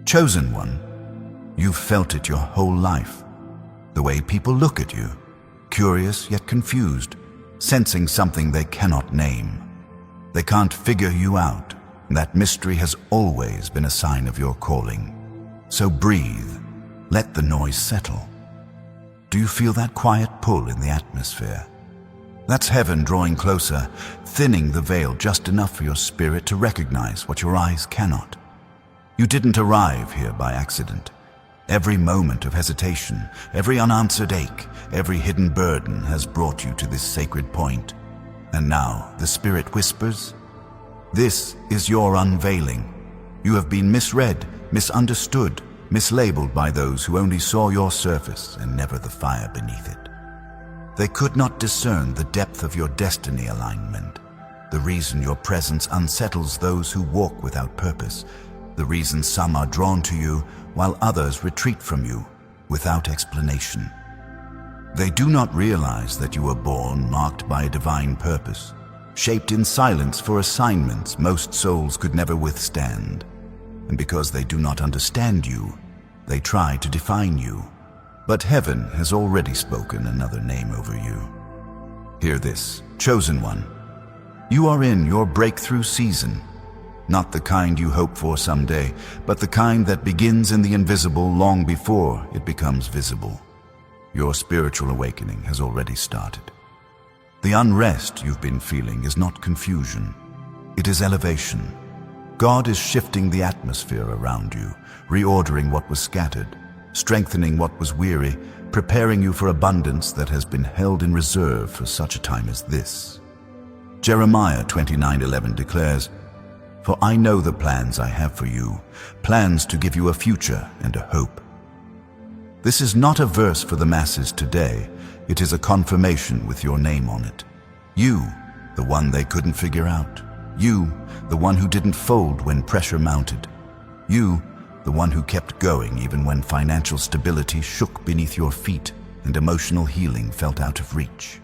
Chosen one, you've felt it your whole life. The way people look at you, curious yet confused, sensing something they cannot name. They can't figure you out, and that mystery has always been a sign of your calling. So breathe, let the noise settle. Do you feel that quiet pull in the atmosphere? That's heaven drawing closer, thinning the veil just enough for your spirit to recognize what your eyes cannot. You didn't arrive here by accident. Every moment of hesitation, every unanswered ache, every hidden burden has brought you to this sacred point. And now the Spirit whispers, "This is your unveiling. You have been misread, misunderstood, mislabeled by those who only saw your surface and never the fire beneath it. They could not discern the depth of your destiny alignment, the reason your presence unsettles those who walk without purpose, the reason some are drawn to you while others retreat from you without explanation. They do not realize that you were born marked by a divine purpose, shaped in silence for assignments most souls could never withstand. And because they do not understand you, they try to define you. But heaven has already spoken another name over you. Hear this, chosen one. You are in your breakthrough season. Not the kind you hope for someday, but the kind that begins in the invisible long before it becomes visible. Your spiritual awakening has already started. The unrest you've been feeling is not confusion. It is elevation. God is shifting the atmosphere around you, reordering what was scattered, strengthening what was weary, preparing you for abundance that has been held in reserve for such a time as this. Jeremiah 29:11 declares, "For I know the plans I have for you, plans to give you a future and a hope." This is not a verse for the masses today. It is a confirmation with your name on it. You, the one they couldn't figure out. You, the one who didn't fold when pressure mounted. You, the one who kept going even when financial stability shook beneath your feet and emotional healing felt out of reach.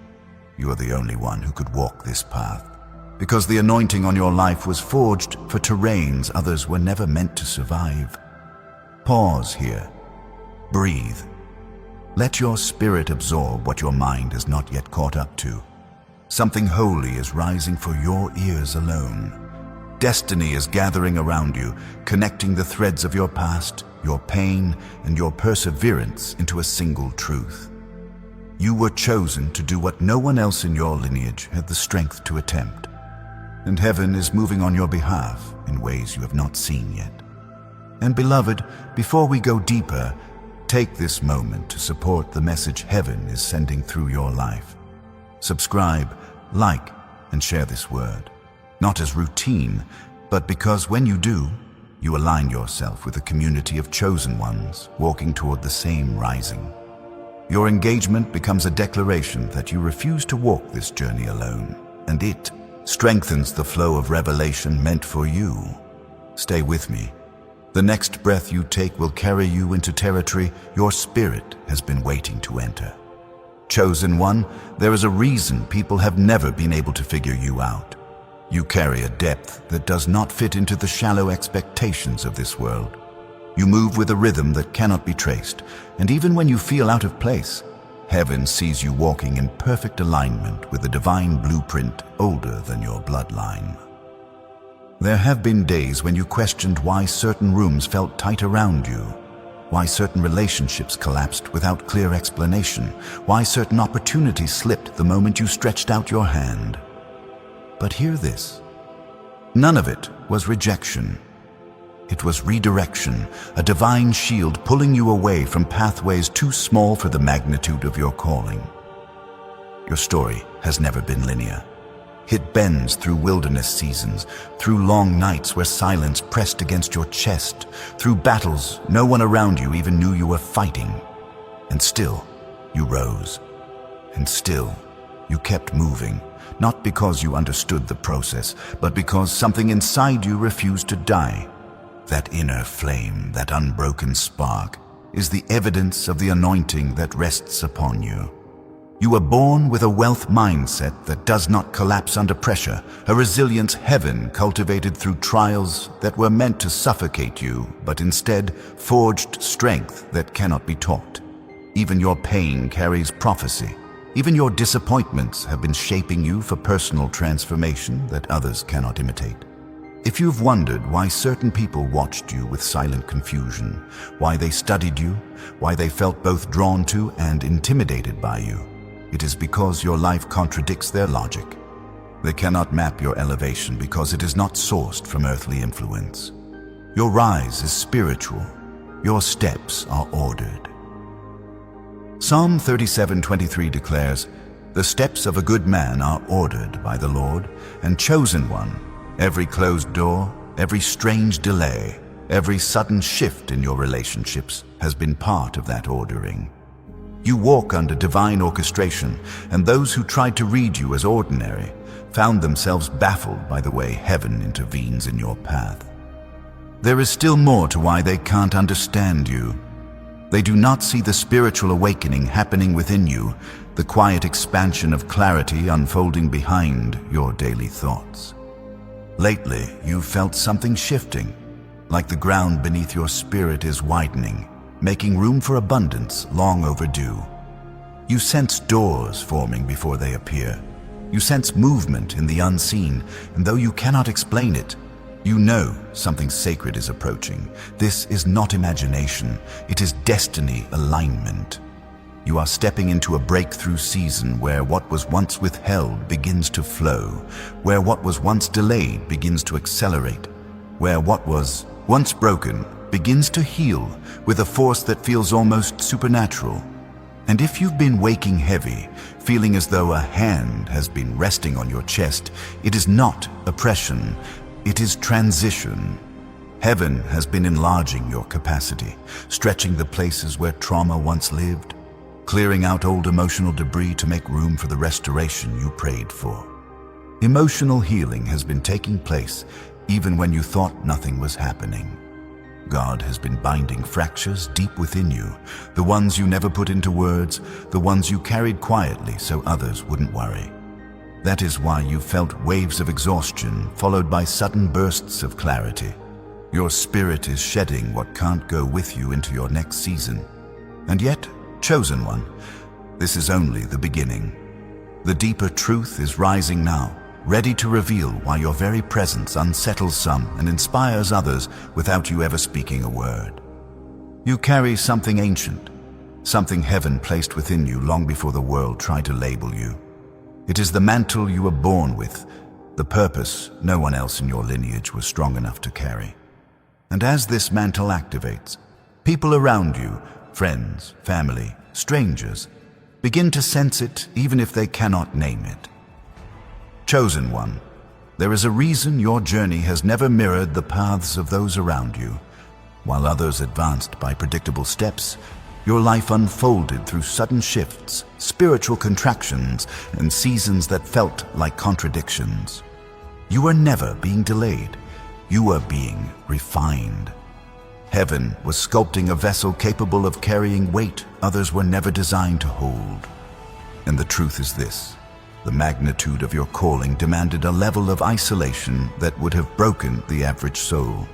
You are the only one who could walk this path, because the anointing on your life was forged for terrains others were never meant to survive. Pause here. Breathe. Let your spirit absorb what your mind has not yet caught up to. Something holy is rising for your ears alone. Destiny is gathering around you, connecting the threads of your past, your pain, and your perseverance into a single truth. You were chosen to do what no one else in your lineage had the strength to attempt. And heaven is moving on your behalf in ways you have not seen yet. And beloved, before we go deeper, take this moment to support the message heaven is sending through your life. Subscribe, like, and share this word. Not as routine, but because when you do, you align yourself with a community of chosen ones walking toward the same rising. Your engagement becomes a declaration that you refuse to walk this journey alone, and it strengthens the flow of revelation meant for you. Stay with me. The next breath you take will carry you into territory your spirit has been waiting to enter. Chosen one, there is a reason people have never been able to figure you out. You carry a depth that does not fit into the shallow expectations of this world. You move with a rhythm that cannot be traced, and even when you feel out of place, heaven sees you walking in perfect alignment with a divine blueprint older than your bloodline. There have been days when you questioned why certain rooms felt tight around you, why certain relationships collapsed without clear explanation, why certain opportunities slipped the moment you stretched out your hand. But hear this. None of it was rejection. It was redirection, a divine shield pulling you away from pathways too small for the magnitude of your calling. Your story has never been linear. It bends through wilderness seasons, through long nights where silence pressed against your chest, through battles no one around you even knew you were fighting. And still, you rose. And still, you kept moving, not because you understood the process, but because something inside you refused to die. That inner flame, that unbroken spark, is the evidence of the anointing that rests upon you. You were born with a wealth mindset that does not collapse under pressure, a resilience heaven cultivated through trials that were meant to suffocate you, but instead forged strength that cannot be taught. Even your pain carries prophecy. Even your disappointments have been shaping you for personal transformation that others cannot imitate. If you've wondered why certain people watched you with silent confusion, why they studied you, why they felt both drawn to and intimidated by you, it is because your life contradicts their logic. They cannot map your elevation because it is not sourced from earthly influence. Your rise is spiritual. Your steps are ordered. Psalm 37:23 declares, "The steps of a good man are ordered by the Lord, and chosen one. Every closed door, every strange delay, every sudden shift in your relationships has been part of that ordering." You walk under divine orchestration, and those who tried to read you as ordinary found themselves baffled by the way heaven intervenes in your path. There is still more to why they can't understand you. They do not see the spiritual awakening happening within you, the quiet expansion of clarity unfolding behind your daily thoughts. Lately, you've felt something shifting, like the ground beneath your spirit is widening, making room for abundance long overdue. You sense doors forming before they appear. You sense movement in the unseen, and though you cannot explain it, you know something sacred is approaching. This is not imagination, it is destiny alignment. You are stepping into a breakthrough season where what was once withheld begins to flow, where what was once delayed begins to accelerate, where what was once broken begins to heal with a force that feels almost supernatural. And if you've been waking heavy, feeling as though a hand has been resting on your chest, it is not oppression, it is transition. Heaven has been enlarging your capacity, stretching the places where trauma once lived, clearing out old emotional debris to make room for the restoration you prayed for. Emotional healing has been taking place even when you thought nothing was happening. God has been binding fractures deep within you, the ones you never put into words, the ones you carried quietly so others wouldn't worry. That is why you felt waves of exhaustion followed by sudden bursts of clarity. Your spirit is shedding what can't go with you into your next season. And yet, chosen one, this is only the beginning. The deeper truth is rising now, ready to reveal why your very presence unsettles some and inspires others without you ever speaking a word. You carry something ancient, something heaven placed within you long before the world tried to label you. It is the mantle you were born with, the purpose no one else in your lineage was strong enough to carry. And as this mantle activates, people around you, friends, family, strangers, begin to sense it even if they cannot name it. Chosen one, there is a reason your journey has never mirrored the paths of those around you. While others advanced by predictable steps, your life unfolded through sudden shifts, spiritual contractions, and seasons that felt like contradictions. You were never being delayed. You were being refined. Heaven was sculpting a vessel capable of carrying weight others were never designed to hold. And the truth is this: the magnitude of your calling demanded a level of isolation that would have broken the average soul.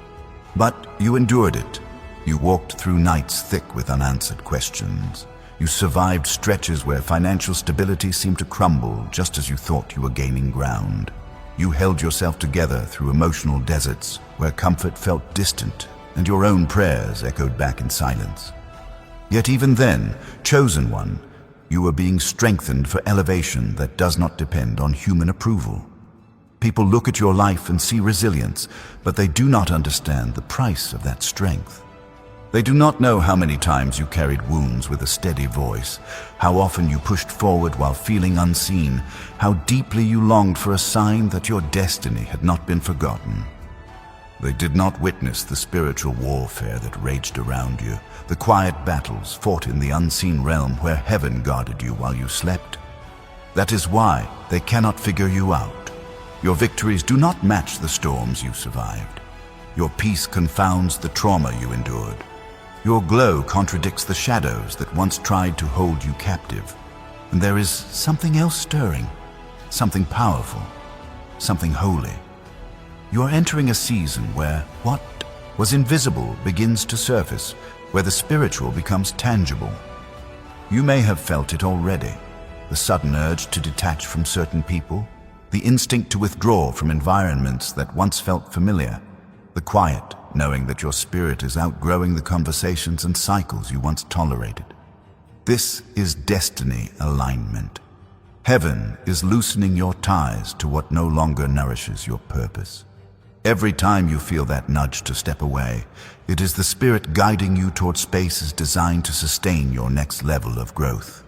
But you endured it. You walked through nights thick with unanswered questions. You survived stretches where financial stability seemed to crumble just as you thought you were gaining ground. You held yourself together through emotional deserts where comfort felt distant and your own prayers echoed back in silence. Yet even then, chosen one, you were being strengthened for elevation that does not depend on human approval. People look at your life and see resilience, but they do not understand the price of that strength. They do not know how many times you carried wounds with a steady voice, how often you pushed forward while feeling unseen, how deeply you longed for a sign that your destiny had not been forgotten. They did not witness the spiritual warfare that raged around you, the quiet battles fought in the unseen realm where heaven guarded you while you slept. That is why they cannot figure you out. Your victories do not match the storms you survived. Your peace confounds the trauma you endured. Your glow contradicts the shadows that once tried to hold you captive. And there is something else stirring, something powerful, something holy. You are entering a season where what was invisible begins to surface, where the spiritual becomes tangible. You may have felt it already, the sudden urge to detach from certain people, the instinct to withdraw from environments that once felt familiar, the quiet knowing that your spirit is outgrowing the conversations and cycles you once tolerated. This is destiny alignment. Heaven is loosening your ties to what no longer nourishes your purpose. Every time you feel that nudge to step away, it is the Spirit guiding you toward spaces designed to sustain your next level of growth.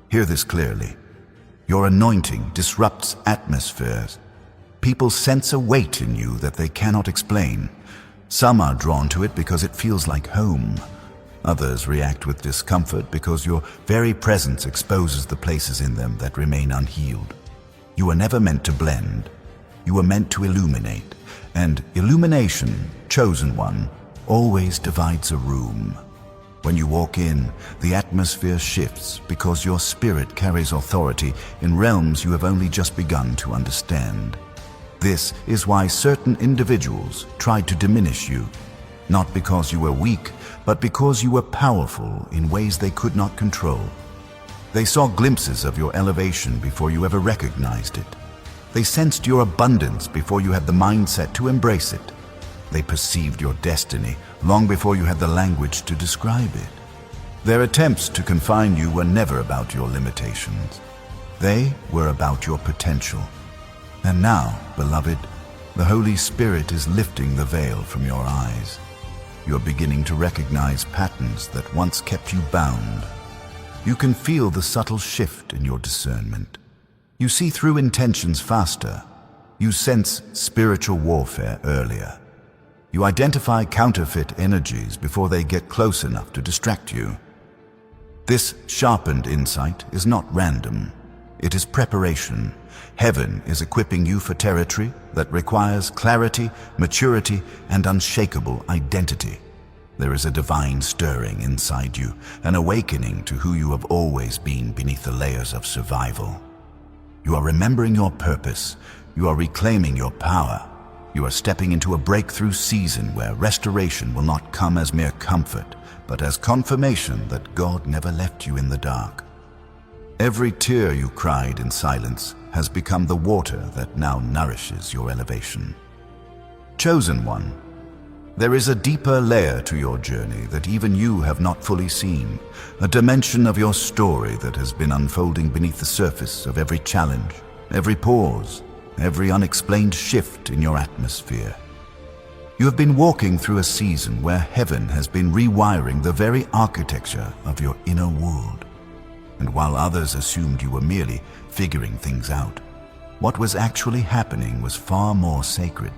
Hear this clearly. Your anointing disrupts atmospheres. People sense a weight in you that they cannot explain. Some are drawn to it because it feels like home. Others react with discomfort because your very presence exposes the places in them that remain unhealed. You are never meant to blend. You are meant to illuminate. And illumination, chosen one, always divides a room. When you walk in, the atmosphere shifts because your spirit carries authority in realms you have only just begun to understand. This is why certain individuals tried to diminish you, not because you were weak, but because you were powerful in ways they could not control. They saw glimpses of your elevation before you ever recognized it. They sensed your abundance before you had the mindset to embrace it. They perceived your destiny long before you had the language to describe it. Their attempts to confine you were never about your limitations. They were about your potential. And now, beloved, the Holy Spirit is lifting the veil from your eyes. You're beginning to recognize patterns that once kept you bound. You can feel the subtle shift in your discernment. You see through intentions faster. You sense spiritual warfare earlier. You identify counterfeit energies before they get close enough to distract you. This sharpened insight is not random. It is preparation. Heaven is equipping you for territory that requires clarity, maturity, and unshakable identity. There is a divine stirring inside you, an awakening to who you have always been beneath the layers of survival. You are remembering your purpose. You are reclaiming your power. You are stepping into a breakthrough season where restoration will not come as mere comfort, but as confirmation that God never left you in the dark. Every tear you cried in silence has become the water that now nourishes your elevation. Chosen one, there is a deeper layer to your journey that even you have not fully seen, a dimension of your story that has been unfolding beneath the surface of every challenge, every pause, every unexplained shift in your atmosphere. You have been walking through a season where heaven has been rewiring the very architecture of your inner world. And while others assumed you were merely figuring things out, what was actually happening was far more sacred.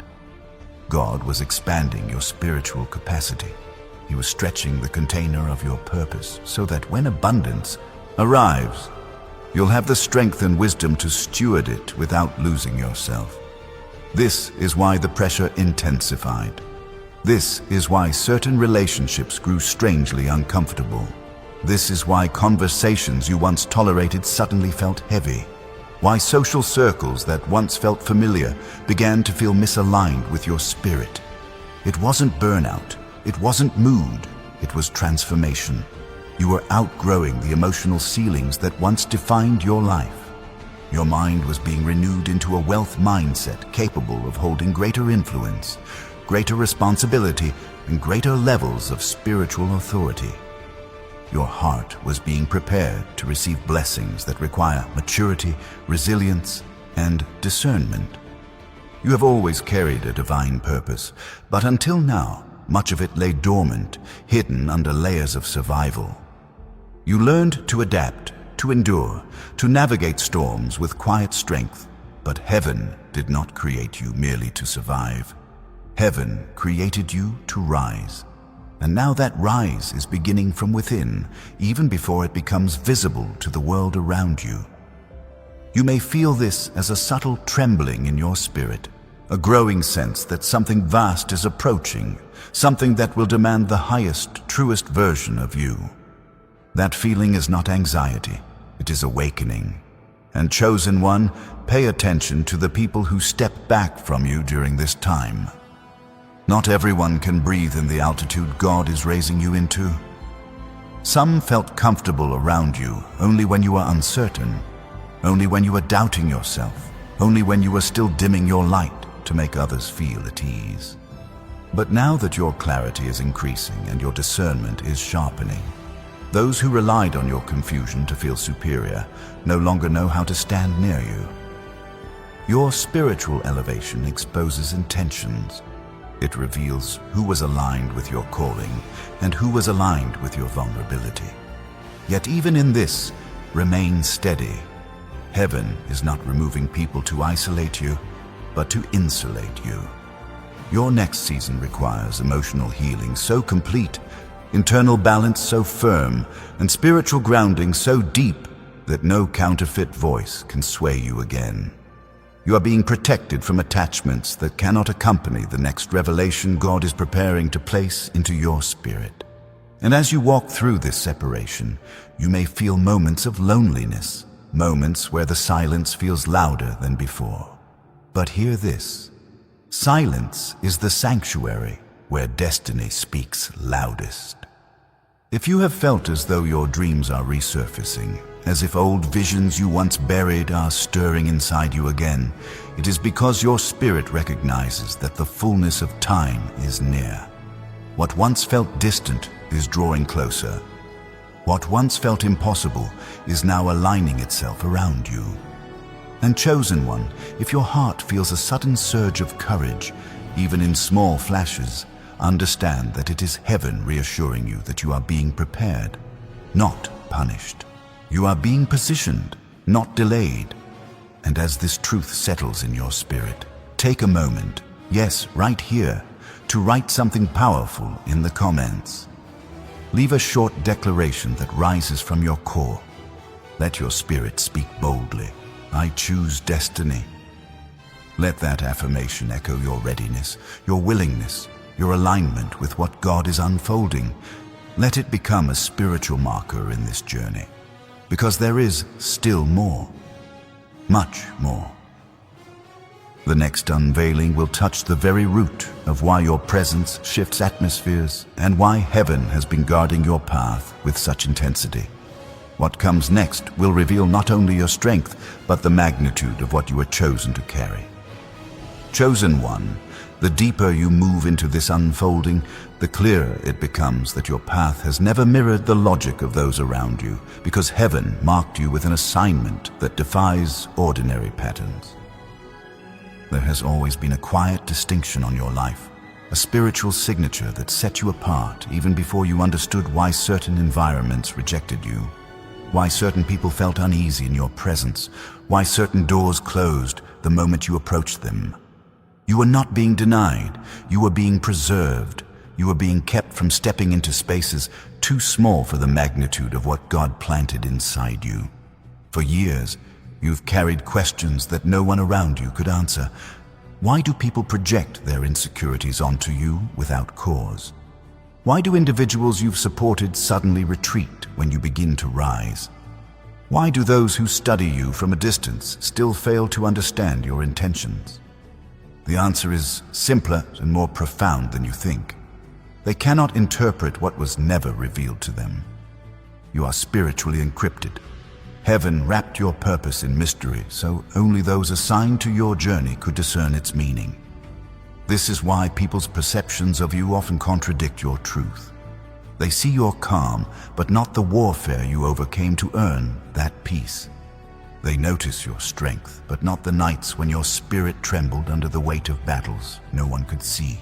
God was expanding your spiritual capacity. He was stretching the container of your purpose so that when abundance arrives, you'll have the strength and wisdom to steward it without losing yourself. This is why the pressure intensified. This is why certain relationships grew strangely uncomfortable. This is why conversations you once tolerated suddenly felt heavy. Why social circles that once felt familiar began to feel misaligned with your spirit. It wasn't burnout. It wasn't mood. It was transformation. You were outgrowing the emotional ceilings that once defined your life. Your mind was being renewed into a wealth mindset capable of holding greater influence, greater responsibility, and greater levels of spiritual authority. Your heart was being prepared to receive blessings that require maturity, resilience, and discernment. You have always carried a divine purpose, but until now, much of it lay dormant, hidden under layers of survival. You learned to adapt, to endure, to navigate storms with quiet strength, but heaven did not create you merely to survive. Heaven created you to rise. And now that rise is beginning from within, even before it becomes visible to the world around you. You may feel this as a subtle trembling in your spirit, a growing sense that something vast is approaching, something that will demand the highest, truest version of you. That feeling is not anxiety. It is awakening. And chosen one, pay attention to the people who step back from you during this time. Not everyone can breathe in the altitude God is raising you into. Some felt comfortable around you only when you were uncertain, only when you were doubting yourself, only when you were still dimming your light to make others feel at ease. But now that your clarity is increasing and your discernment is sharpening, those who relied on your confusion to feel superior no longer know how to stand near you. Your spiritual elevation exposes intentions. It reveals who was aligned with your calling and who was aligned with your vulnerability. Yet even in this, remain steady. Heaven is not removing people to isolate you, but to insulate you. Your next season requires emotional healing so complete, internal balance so firm, and spiritual grounding so deep that no counterfeit voice can sway you again. You are being protected from attachments that cannot accompany the next revelation God is preparing to place into your spirit. And as you walk through this separation, you may feel moments of loneliness, moments where the silence feels louder than before. But hear this: silence is the sanctuary where destiny speaks loudest. If you have felt as though your dreams are resurfacing, as if old visions you once buried are stirring inside you again, it is because your spirit recognizes that the fullness of time is near. What once felt distant is drawing closer. What once felt impossible is now aligning itself around you. And chosen one, if your heart feels a sudden surge of courage, even in small flashes, understand that it is heaven reassuring you that you are being prepared, not punished. You are being positioned, not delayed. And as this truth settles in your spirit, take a moment, yes, right here, to write something powerful in the comments. Leave a short declaration that rises from your core. Let your spirit speak boldly. I choose destiny. Let that affirmation echo your readiness, your willingness, your alignment with what God is unfolding. Let it become a spiritual marker in this journey, because there is still more, much more. The next unveiling will touch the very root of why your presence shifts atmospheres and why heaven has been guarding your path with such intensity. What comes next will reveal not only your strength, but the magnitude of what you are chosen to carry. Chosen one, the deeper you move into this unfolding, the clearer it becomes that your path has never mirrored the logic of those around you, because heaven marked you with an assignment that defies ordinary patterns. There has always been a quiet distinction on your life, a spiritual signature that set you apart even before you understood why certain environments rejected you, why certain people felt uneasy in your presence, why certain doors closed the moment you approached them. You were not being denied, you were being preserved. You were being kept from stepping into spaces too small for the magnitude of what God planted inside you. For years, you've carried questions that no one around you could answer. Why do people project their insecurities onto you without cause? Why do individuals you've supported suddenly retreat when you begin to rise? Why do those who study you from a distance still fail to understand your intentions? The answer is simpler and more profound than you think. They cannot interpret what was never revealed to them. You are spiritually encrypted. Heaven wrapped your purpose in mystery, so only those assigned to your journey could discern its meaning. This is why people's perceptions of you often contradict your truth. They see your calm, but not the warfare you overcame to earn that peace. They notice your strength, but not the nights when your spirit trembled under the weight of battles no one could see.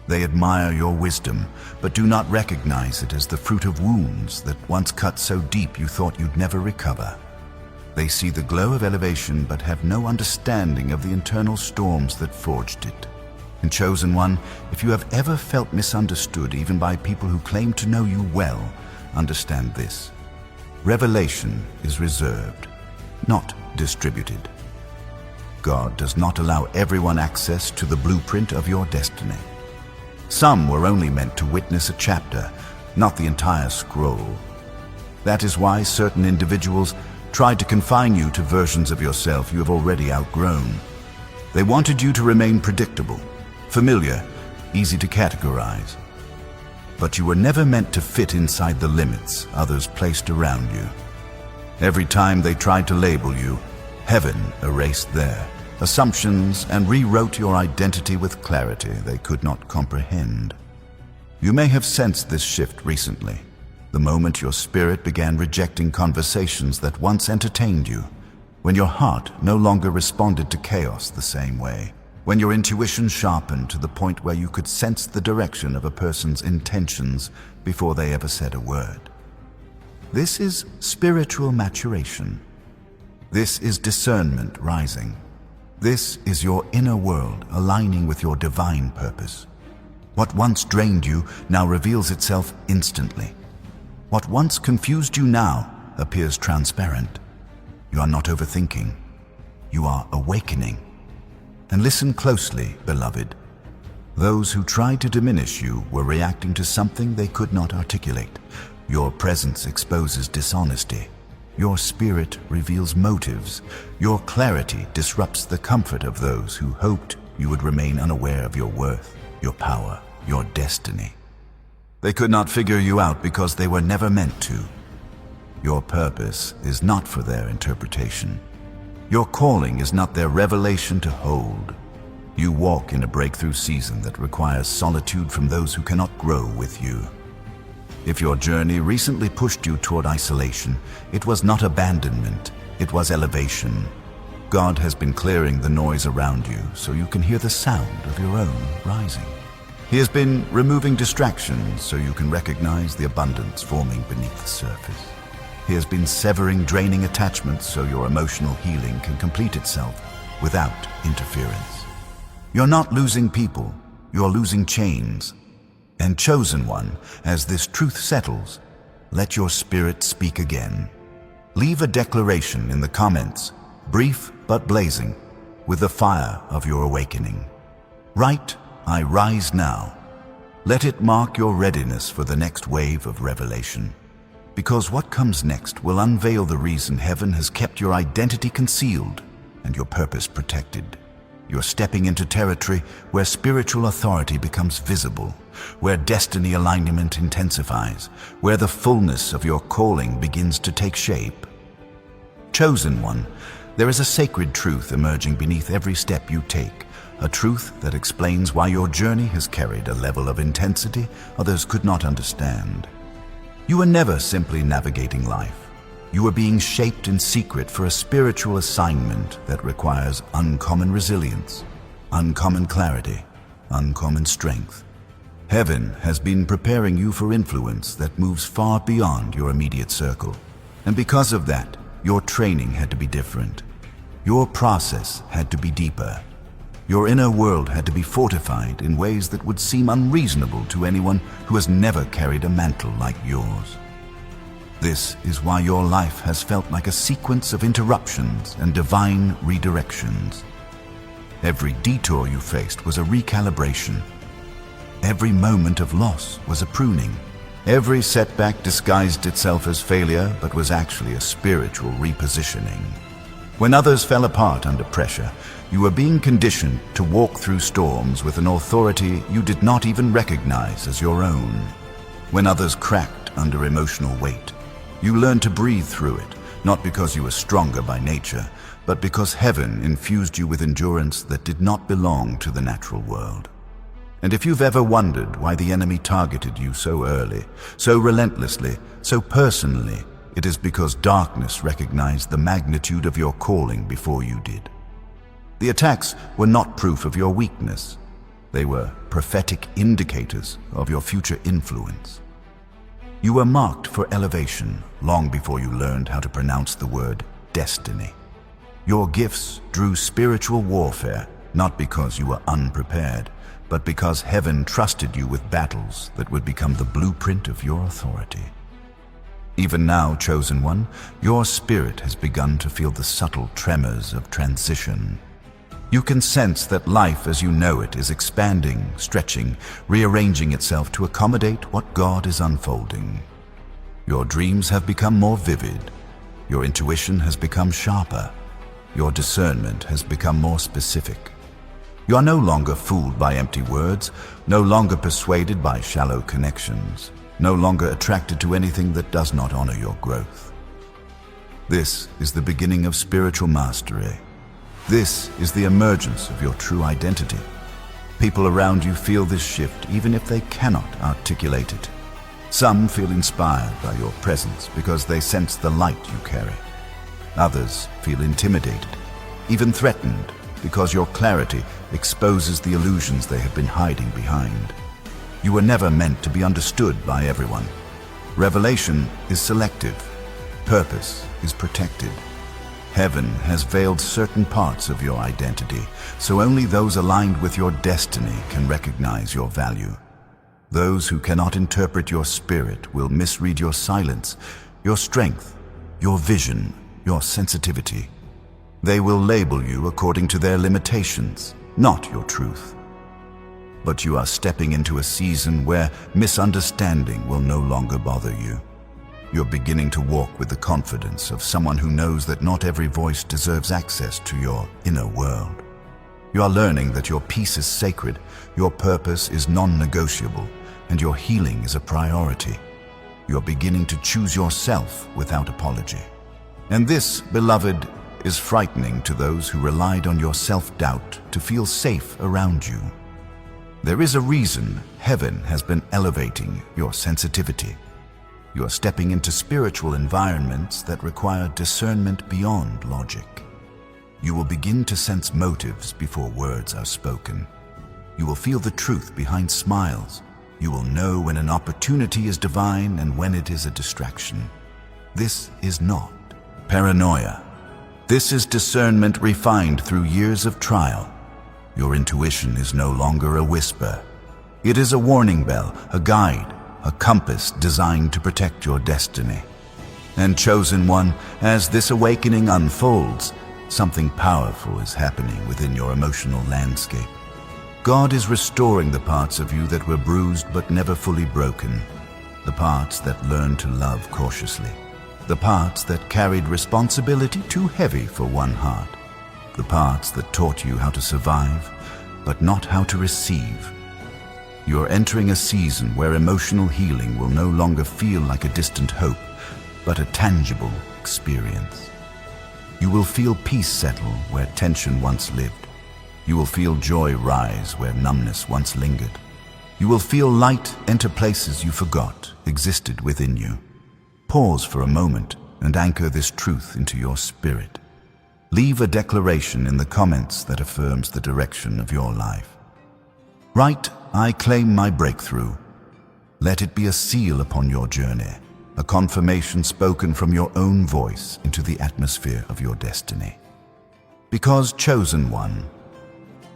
They admire your wisdom, but do not recognize it as the fruit of wounds that once cut so deep you thought you'd never recover. They see the glow of elevation, but have no understanding of the internal storms that forged it. And chosen one, if you have ever felt misunderstood even by people who claim to know you well, understand this. Revelation is reserved, not distributed. God does not allow everyone access to the blueprint of your destiny. Some were only meant to witness a chapter, not the entire scroll. That is why certain individuals tried to confine you to versions of yourself you have already outgrown. They wanted you to remain predictable, familiar, easy to categorize. But you were never meant to fit inside the limits others placed around you. Every time they tried to label you, heaven erased their assumptions and rewrote your identity with clarity they could not comprehend. You may have sensed this shift recently, the moment your spirit began rejecting conversations that once entertained you, when your heart no longer responded to chaos the same way, when your intuition sharpened to the point where you could sense the direction of a person's intentions before they ever said a word. This is spiritual maturation. This is discernment rising. This is your inner world aligning with your divine purpose. What once drained you now reveals itself instantly. What once confused you now appears transparent. You are not overthinking. You are awakening. And listen closely, beloved. Those who tried to diminish you were reacting to something they could not articulate. Your presence exposes dishonesty. Your spirit reveals motives. Your clarity disrupts the comfort of those who hoped you would remain unaware of your worth, your power, your destiny. They could not figure you out because they were never meant to. Your purpose is not for their interpretation. Your calling is not their revelation to hold. You walk in a breakthrough season that requires solitude from those who cannot grow with you. If your journey recently pushed you toward isolation, it was not abandonment, it was elevation. God has been clearing the noise around you so you can hear the sound of your own rising. He has been removing distractions so you can recognize the abundance forming beneath the surface. He has been severing draining attachments so your emotional healing can complete itself without interference. You're not losing people, you're losing chains. And chosen one, as this truth settles, let your spirit speak again. Leave a declaration in the comments, brief but blazing, with the fire of your awakening. Write, I rise now. Let it mark your readiness for the next wave of revelation. Because what comes next will unveil the reason heaven has kept your identity concealed and your purpose protected. You're stepping into territory where spiritual authority becomes visible, where destiny alignment intensifies, where the fullness of your calling begins to take shape. Chosen one, there is a sacred truth emerging beneath every step you take, a truth that explains why your journey has carried a level of intensity others could not understand. You were never simply navigating life. You were being shaped in secret for a spiritual assignment that requires uncommon resilience, uncommon clarity, uncommon strength. Heaven has been preparing you for influence that moves far beyond your immediate circle. And because of that, your training had to be different. Your process had to be deeper. Your inner world had to be fortified in ways that would seem unreasonable to anyone who has never carried a mantle like yours. This is why your life has felt like a sequence of interruptions and divine redirections. Every detour you faced was a recalibration. Every moment of loss was a pruning. Every setback disguised itself as failure but was actually a spiritual repositioning. When others fell apart under pressure, you were being conditioned to walk through storms with an authority you did not even recognize as your own. When others cracked under emotional weight, you learned to breathe through it, not because you were stronger by nature, but because heaven infused you with endurance that did not belong to the natural world. And if you've ever wondered why the enemy targeted you so early, so relentlessly, so personally, it is because darkness recognized the magnitude of your calling before you did. The attacks were not proof of your weakness. They were prophetic indicators of your future influence. You were marked for elevation long before you learned how to pronounce the word destiny. Your gifts drew spiritual warfare, not because you were unprepared, but because heaven trusted you with battles that would become the blueprint of your authority. Even now, chosen one, your spirit has begun to feel the subtle tremors of transition. You can sense that life as you know it is expanding, stretching, rearranging itself to accommodate what God is unfolding. Your dreams have become more vivid. Your intuition has become sharper. Your discernment has become more specific. You are no longer fooled by empty words, no longer persuaded by shallow connections, no longer attracted to anything that does not honor your growth. This is the beginning of spiritual mastery. This is the emergence of your true identity. People around you feel this shift even if they cannot articulate it. Some feel inspired by your presence because they sense the light you carry. Others feel intimidated, even threatened, because your clarity exposes the illusions they have been hiding behind. You were never meant to be understood by everyone. Revelation is selective. Purpose is protected. Heaven has veiled certain parts of your identity, so only those aligned with your destiny can recognize your value. Those who cannot interpret your spirit will misread your silence, your strength, your vision, your sensitivity. They will label you according to their limitations, not your truth. But you are stepping into a season where misunderstanding will no longer bother you. You're beginning to walk with the confidence of someone who knows that not every voice deserves access to your inner world. You are learning that your peace is sacred, your purpose is non-negotiable, and your healing is a priority. You're beginning to choose yourself without apology. And this, beloved, is frightening to those who relied on your self-doubt to feel safe around you. There is a reason heaven has been elevating your sensitivity. You are stepping into spiritual environments that require discernment beyond logic. You will begin to sense motives before words are spoken. You will feel the truth behind smiles. You will know when an opportunity is divine and when it is a distraction. This is not paranoia. This is discernment refined through years of trial. Your intuition is no longer a whisper. It is a warning bell, a guide, a compass designed to protect your destiny. And chosen one, as this awakening unfolds, something powerful is happening within your emotional landscape. God is restoring the parts of you that were bruised but never fully broken, the parts that learned to love cautiously, the parts that carried responsibility too heavy for one heart, the parts that taught you how to survive but not how to receive. You are entering a season where emotional healing will no longer feel like a distant hope, but a tangible experience. You will feel peace settle where tension once lived. You will feel joy rise where numbness once lingered. You will feel light enter places you forgot existed within you. Pause for a moment and anchor this truth into your spirit. Leave a declaration in the comments that affirms the direction of your life. Write, "I claim my breakthrough." Let it be a seal upon your journey, a confirmation spoken from your own voice into the atmosphere of your destiny. Because chosen one,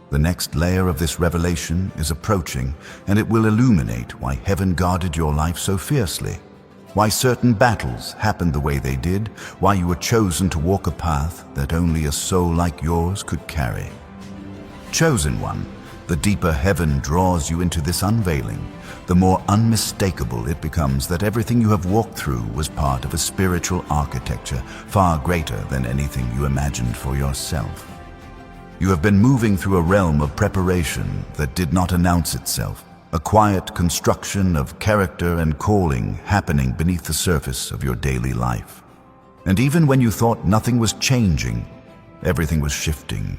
the next layer of this revelation is approaching, and it will illuminate why heaven guarded your life so fiercely, why certain battles happened the way they did, why you were chosen to walk a path that only a soul like yours could carry. Chosen one, the deeper heaven draws you into this unveiling, the more unmistakable it becomes that everything you have walked through was part of a spiritual architecture far greater than anything you imagined for yourself. You have been moving through a realm of preparation that did not announce itself, a quiet construction of character and calling happening beneath the surface of your daily life. And even when you thought nothing was changing, everything was shifting.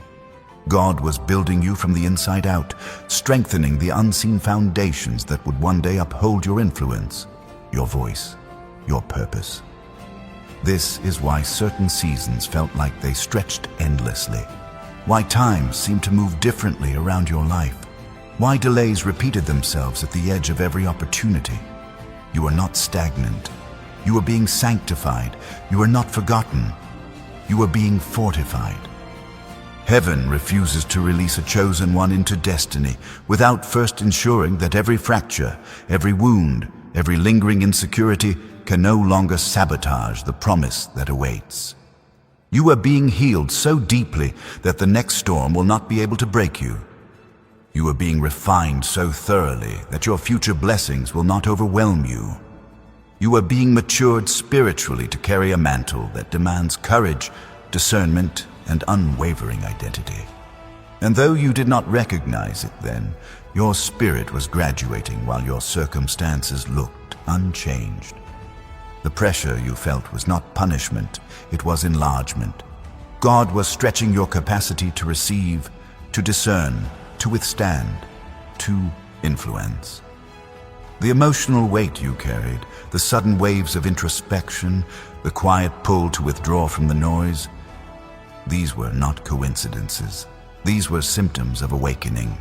God was building you from the inside out, strengthening the unseen foundations that would one day uphold your influence, your voice, your purpose. This is why certain seasons felt like they stretched endlessly, why time seemed to move differently around your life, why delays repeated themselves at the edge of every opportunity. You are not stagnant. You are being sanctified. You are not forgotten. You are being fortified. Heaven refuses to release a chosen one into destiny without first ensuring that every fracture, every wound, every lingering insecurity can no longer sabotage the promise that awaits. You are being healed so deeply that the next storm will not be able to break you. You are being refined so thoroughly that your future blessings will not overwhelm you. You were being matured spiritually to carry a mantle that demands courage, discernment, and unwavering identity. And though you did not recognize it then, your spirit was graduating while your circumstances looked unchanged. The pressure you felt was not punishment, it was enlargement. God was stretching your capacity to receive, to discern, to withstand, to influence. The emotional weight you carried, the sudden waves of introspection, the quiet pull to withdraw from the noise, these were not coincidences. These were symptoms of awakening.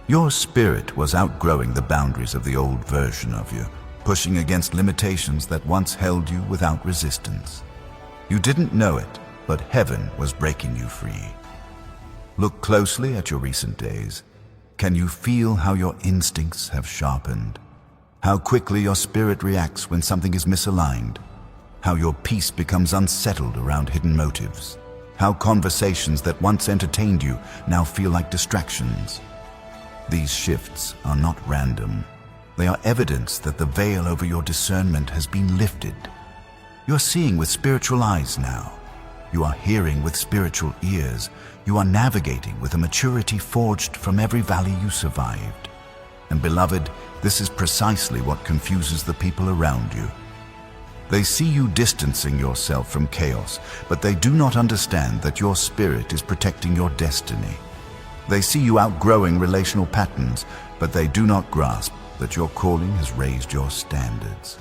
Your spirit was outgrowing the boundaries of the old version of you, pushing against limitations that once held you without resistance. You didn't know it, but heaven was breaking you free. Look closely at your recent days. Can you feel how your instincts have sharpened? How quickly your spirit reacts when something is misaligned? How your peace becomes unsettled around hidden motives? How conversations that once entertained you now feel like distractions? These shifts are not random. They are evidence that the veil over your discernment has been lifted. You're seeing with spiritual eyes now. You are hearing with spiritual ears. You are navigating with a maturity forged from every valley you survived. And beloved, this is precisely what confuses the people around you. They see you distancing yourself from chaos, but they do not understand that your spirit is protecting your destiny. They see you outgrowing relational patterns, but they do not grasp that your calling has raised your standards.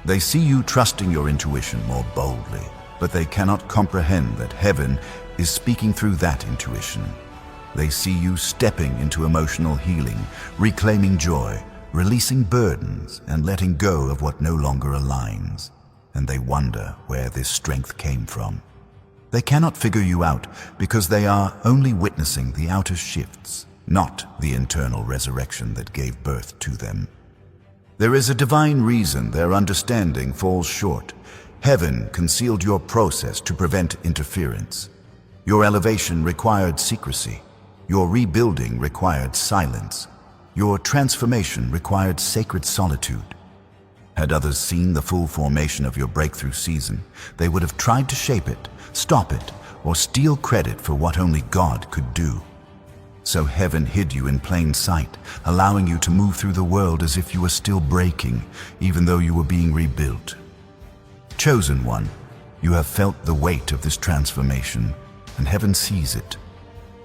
They see you trusting your intuition more boldly, but they cannot comprehend that heaven is speaking through that intuition. They see you stepping into emotional healing, reclaiming joy, releasing burdens, and letting go of what no longer aligns. And they wonder where this strength came from. They cannot figure you out because they are only witnessing the outer shifts, not the internal resurrection that gave birth to them. There is a divine reason their understanding falls short. Heaven concealed your process to prevent interference. Your elevation required secrecy. Your rebuilding required silence. Your transformation required sacred solitude. Had others seen the full formation of your breakthrough season, they would have tried to shape it, stop it, or steal credit for what only God could do. So heaven hid you in plain sight, allowing you to move through the world as if you were still breaking, even though you were being rebuilt. Chosen one, you have felt the weight of this transformation, and heaven sees it.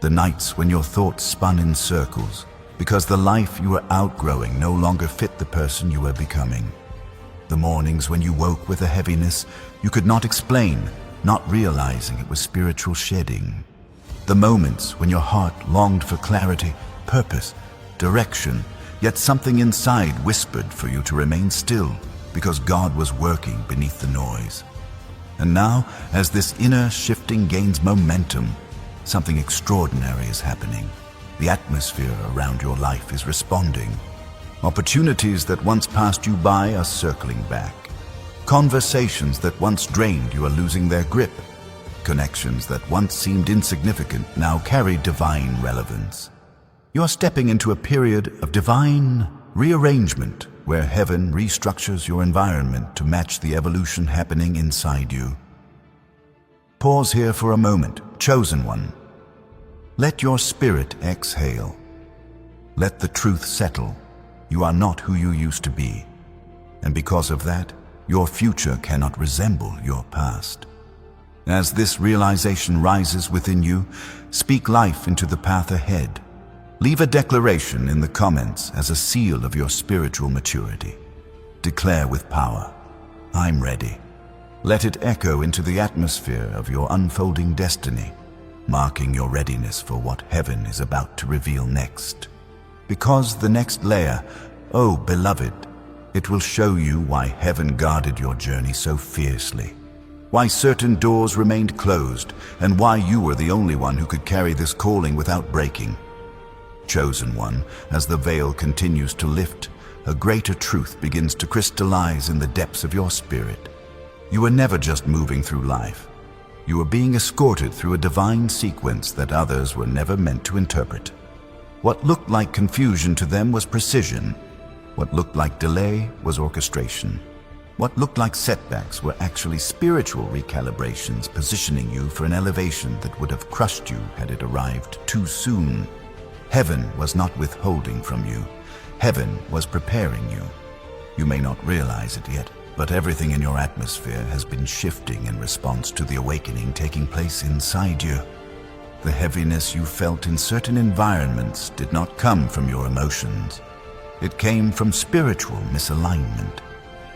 The nights when your thoughts spun in circles, because the life you were outgrowing no longer fit the person you were becoming. The mornings when you woke with a heaviness you could not explain, not realizing it was spiritual shedding. The moments when your heart longed for clarity, purpose, direction, yet something inside whispered for you to remain still because God was working beneath the noise. And now, as this inner shifting gains momentum, something extraordinary is happening. The atmosphere around your life is responding. Opportunities that once passed you by are circling back. Conversations that once drained you are losing their grip. Connections that once seemed insignificant now carry divine relevance. You are stepping into a period of divine rearrangement where heaven restructures your environment to match the evolution happening inside you. Pause here for a moment, chosen one. Let your spirit exhale. Let the truth settle. You are not who you used to be. And because of that, your future cannot resemble your past. As this realization rises within you, speak life into the path ahead. Leave a declaration in the comments as a seal of your spiritual maturity. Declare with power, I'm ready. Let it echo into the atmosphere of your unfolding destiny, marking your readiness for what heaven is about to reveal next. Because the next layer, oh beloved, it will show you why heaven guarded your journey so fiercely, why certain doors remained closed, and why you were the only one who could carry this calling without breaking. Chosen one, as the veil continues to lift, a greater truth begins to crystallize in the depths of your spirit. You were never just moving through life. You were being escorted through a divine sequence that others were never meant to interpret. What looked like confusion to them was precision. What looked like delay was orchestration. What looked like setbacks were actually spiritual recalibrations, positioning you for an elevation that would have crushed you had it arrived too soon. Heaven was not withholding from you. Heaven was preparing you. You may not realize it yet, but everything in your atmosphere has been shifting in response to the awakening taking place inside you. The heaviness you felt in certain environments did not come from your emotions. It came from spiritual misalignment.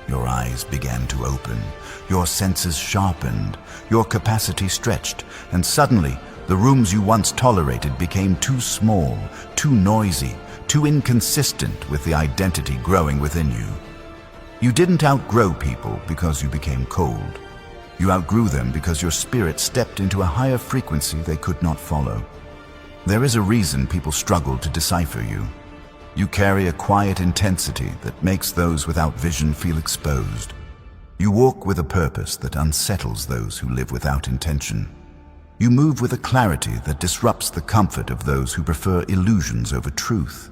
Your eyes began to open, your senses sharpened, your capacity stretched, and suddenly the rooms you once tolerated became too small, too noisy, too inconsistent with the identity growing within you. You didn't outgrow people because you became cold. You outgrew them because your spirit stepped into a higher frequency they could not follow. There is a reason people struggle to decipher you. You carry a quiet intensity that makes those without vision feel exposed. You walk with a purpose that unsettles those who live without intention. You move with a clarity that disrupts the comfort of those who prefer illusions over truth.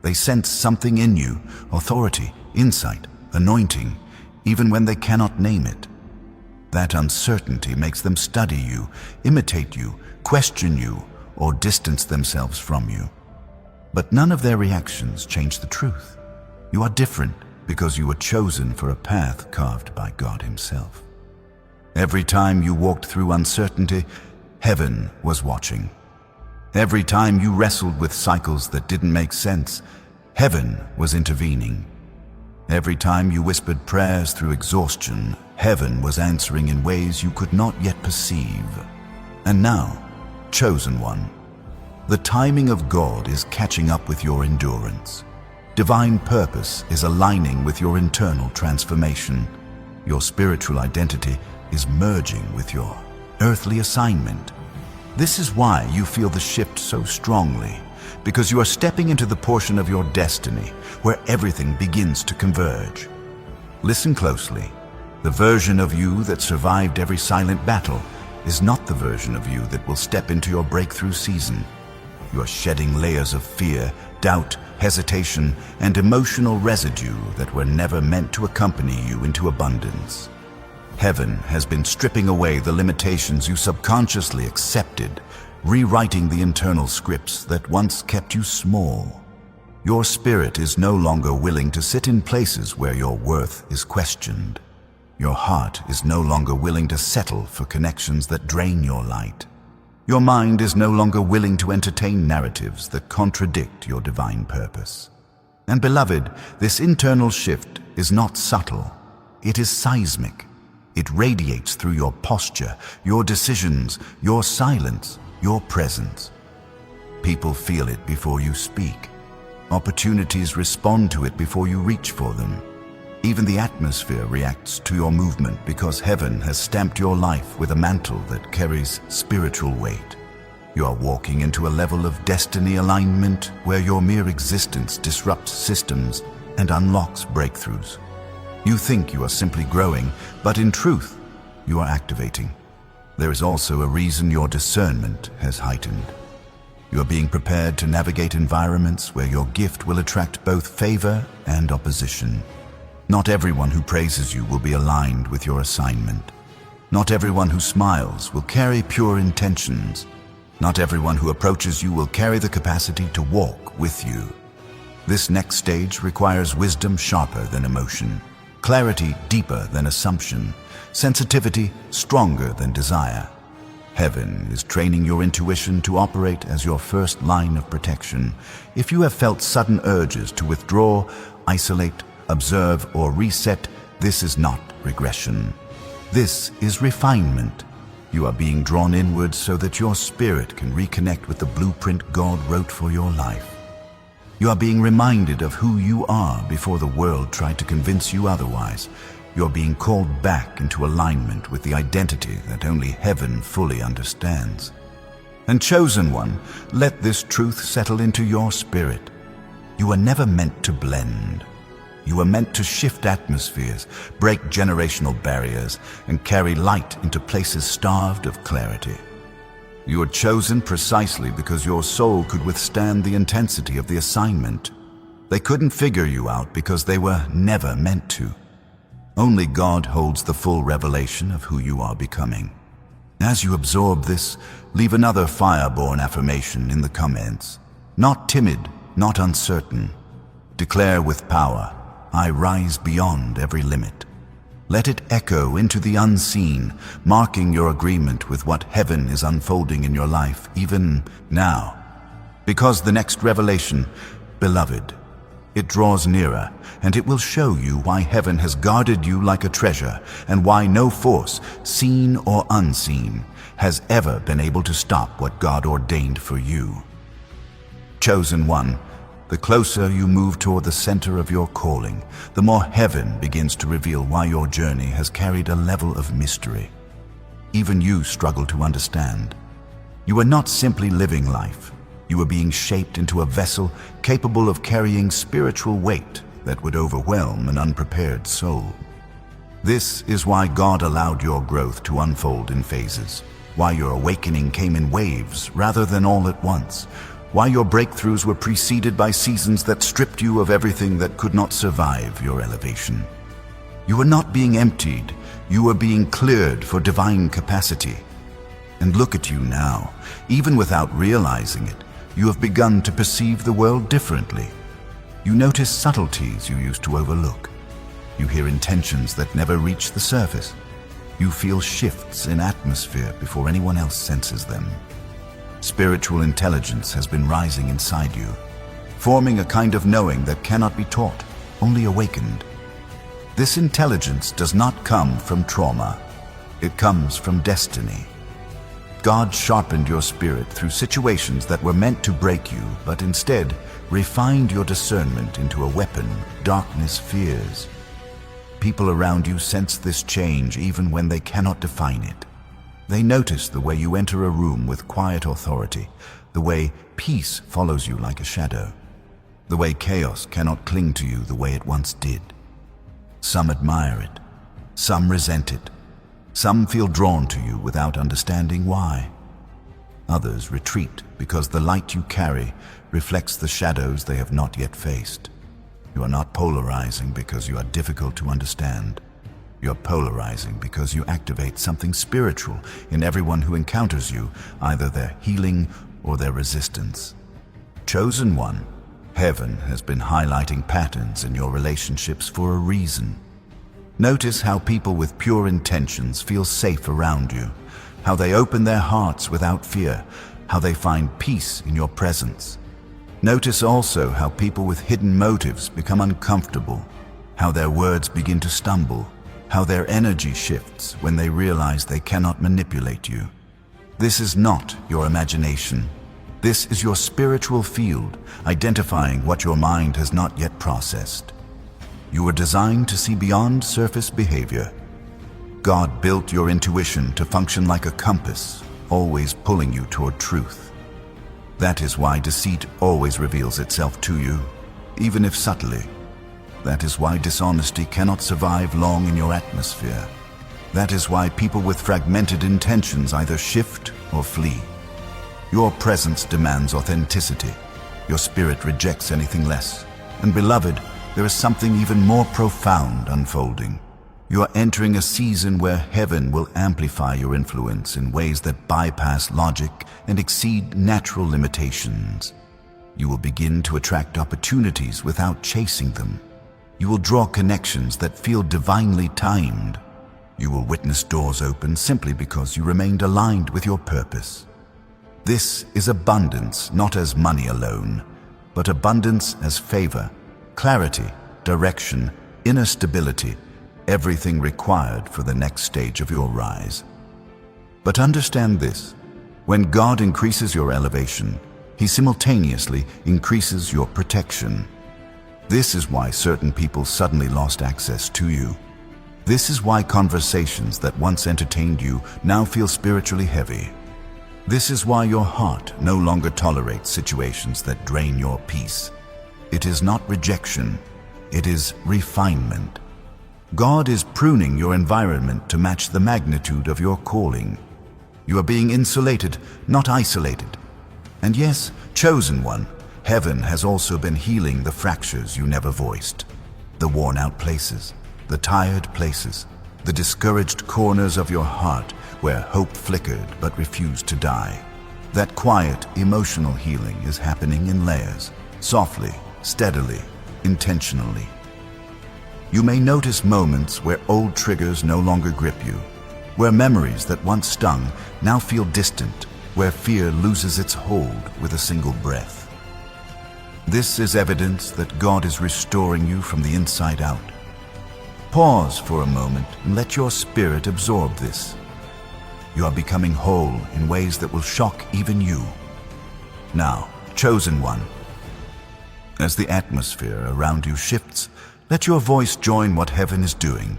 They sense something in you, authority, insight, anointing, even when they cannot name it. That uncertainty makes them study you, imitate you, question you, or distance themselves from you. But none of their reactions change the truth. You are different because you were chosen for a path carved by God Himself. Every time you walked through uncertainty, heaven was watching. Every time you wrestled with cycles that didn't make sense, heaven was intervening. Every time you whispered prayers through exhaustion, heaven was answering in ways you could not yet perceive. And now, chosen one, the timing of God is catching up with your endurance. Divine purpose is aligning with your internal transformation. Your spiritual identity is merging with your earthly assignment. This is why you feel the shift so strongly, because you are stepping into the portion of your destiny where everything begins to converge. Listen closely. The version of you that survived every silent battle is not the version of you that will step into your breakthrough season. You are shedding layers of fear, doubt, hesitation, and emotional residue that were never meant to accompany you into abundance. Heaven has been stripping away the limitations you subconsciously accepted, rewriting the internal scripts that once kept you small. Your spirit is no longer willing to sit in places where your worth is questioned. Your heart is no longer willing to settle for connections that drain your light. Your mind is no longer willing to entertain narratives that contradict your divine purpose. And beloved, this internal shift is not subtle. It is seismic. It radiates through your posture, your decisions, your silence, your presence. People feel it before you speak. Opportunities respond to it before you reach for them. Even the atmosphere reacts to your movement because heaven has stamped your life with a mantle that carries spiritual weight. You are walking into a level of destiny alignment where your mere existence disrupts systems and unlocks breakthroughs. You think you are simply growing, but in truth, you are activating. There is also a reason your discernment has heightened. You are being prepared to navigate environments where your gift will attract both favor and opposition. Not everyone who praises you will be aligned with your assignment. Not everyone who smiles will carry pure intentions. Not everyone who approaches you will carry the capacity to walk with you. This next stage requires wisdom sharper than emotion, clarity deeper than assumption, sensitivity stronger than desire. Heaven is training your intuition to operate as your first line of protection. If you have felt sudden urges to withdraw, isolate, observe, or reset, this is not regression. This is refinement. You are being drawn inward so that your spirit can reconnect with the blueprint God wrote for your life. You are being reminded of who you are before the world tried to convince you otherwise. You're being called back into alignment with the identity that only heaven fully understands. And chosen one, let this truth settle into your spirit. You are never meant to blend. You are meant to shift atmospheres, break generational barriers, and carry light into places starved of clarity. You are chosen precisely because your soul could withstand the intensity of the assignment. They couldn't figure you out because they were never meant to. Only God holds the full revelation of who you are becoming. As you absorb this, leave another fire-born affirmation in the comments. Not timid, not uncertain. Declare with power, I rise beyond every limit. Let it echo into the unseen, marking your agreement with what heaven is unfolding in your life, even now. Because the next revelation, beloved, it draws nearer, and it will show you why heaven has guarded you like a treasure, and why no force, seen or unseen, has ever been able to stop what God ordained for you. Chosen one, the closer you move toward the center of your calling, the more heaven begins to reveal why your journey has carried a level of mystery. Even you struggle to understand. You are not simply living life. You are being shaped into a vessel capable of carrying spiritual weight that would overwhelm an unprepared soul. This is why God allowed your growth to unfold in phases, why your awakening came in waves rather than all at once, why your breakthroughs were preceded by seasons that stripped you of everything that could not survive your elevation. You are not being emptied, you are being cleared for divine capacity. And look at you now. Even without realizing it, you have begun to perceive the world differently. You notice subtleties you used to overlook. You hear intentions that never reach the surface. You feel shifts in atmosphere before anyone else senses them. Spiritual intelligence has been rising inside you, forming a kind of knowing that cannot be taught, only awakened. This intelligence does not come from trauma. It comes from destiny. God sharpened your spirit through situations that were meant to break you, but instead refined your discernment into a weapon darkness fears. People around you sense this change even when they cannot define it. They notice the way you enter a room with quiet authority, the way peace follows you like a shadow, the way chaos cannot cling to you the way it once did. Some admire it, some resent it, some feel drawn to you without understanding why. Others retreat because the light you carry reflects the shadows they have not yet faced. You are not polarizing because you are difficult to understand. You are polarizing because you activate something spiritual in everyone who encounters you, either their healing or their resistance. Chosen one, heaven has been highlighting patterns in your relationships for a reason. Notice how people with pure intentions feel safe around you, how they open their hearts without fear, how they find peace in your presence. Notice also how people with hidden motives become uncomfortable, how their words begin to stumble, how their energy shifts when they realize they cannot manipulate you. This is not your imagination. This is your spiritual field, identifying what your mind has not yet processed. You were designed to see beyond surface behavior. God built your intuition to function like a compass, always pulling you toward truth. That is why deceit always reveals itself to you, even if subtly. That is why dishonesty cannot survive long in your atmosphere. That is why people with fragmented intentions either shift or flee. Your presence demands authenticity. Your spirit rejects anything less. And beloved, there is something even more profound unfolding. You are entering a season where heaven will amplify your influence in ways that bypass logic and exceed natural limitations. You will begin to attract opportunities without chasing them. You will draw connections that feel divinely timed. You will witness doors open simply because you remained aligned with your purpose. This is abundance, not as money alone, but abundance as favor, clarity, direction, inner stability, everything required for the next stage of your rise. But understand this, when God increases your elevation, He simultaneously increases your protection. This is why certain people suddenly lost access to you. This is why conversations that once entertained you now feel spiritually heavy. This is why your heart no longer tolerates situations that drain your peace. It is not rejection, it is refinement. God is pruning your environment to match the magnitude of your calling. You are being insulated, not isolated. And yes, chosen one, heaven has also been healing the fractures you never voiced, the worn-out places, the tired places, the discouraged corners of your heart where hope flickered but refused to die. That quiet, emotional healing is happening in layers, softly, steadily, intentionally. You may notice moments where old triggers no longer grip you, where memories that once stung now feel distant, where fear loses its hold with a single breath. This is evidence that God is restoring you from the inside out. Pause for a moment and let your spirit absorb this. You are becoming whole in ways that will shock even you. Now, chosen one, as the atmosphere around you shifts, let your voice join what heaven is doing.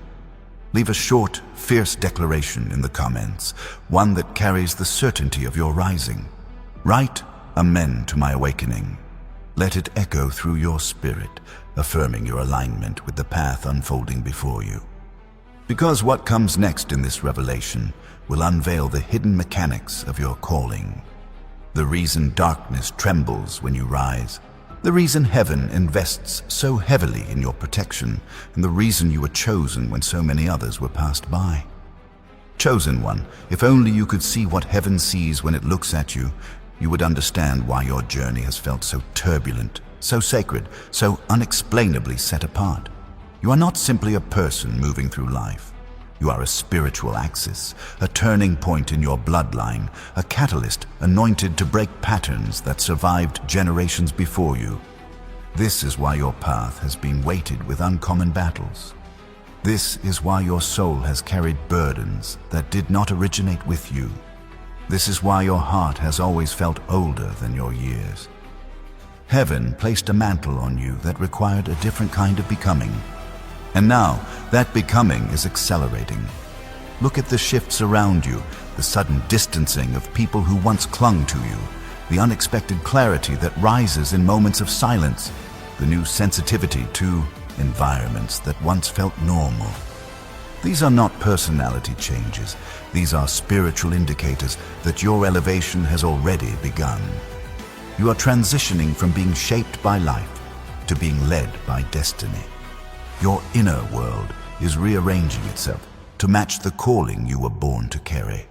Leave a short, fierce declaration in the comments, one that carries the certainty of your rising. Write, "Amen to my awakening." Let it echo through your spirit, affirming your alignment with the path unfolding before you. Because what comes next in this revelation will unveil the hidden mechanics of your calling. The reason darkness trembles when you rise, the reason heaven invests so heavily in your protection, and the reason you were chosen when so many others were passed by. Chosen one, if only you could see what heaven sees when it looks at you, you would understand why your journey has felt so turbulent, so sacred, so unexplainably set apart. You are not simply a person moving through life. You are a spiritual axis, a turning point in your bloodline, a catalyst anointed to break patterns that survived generations before you. This is why your path has been weighted with uncommon battles. This is why your soul has carried burdens that did not originate with you. This is why your heart has always felt older than your years. Heaven placed a mantle on you that required a different kind of becoming. And now, that becoming is accelerating. Look at the shifts around you, the sudden distancing of people who once clung to you, the unexpected clarity that rises in moments of silence, the new sensitivity to environments that once felt normal. These are not personality changes. These are spiritual indicators that your elevation has already begun. You are transitioning from being shaped by life to being led by destiny. Your inner world is rearranging itself to match the calling you were born to carry.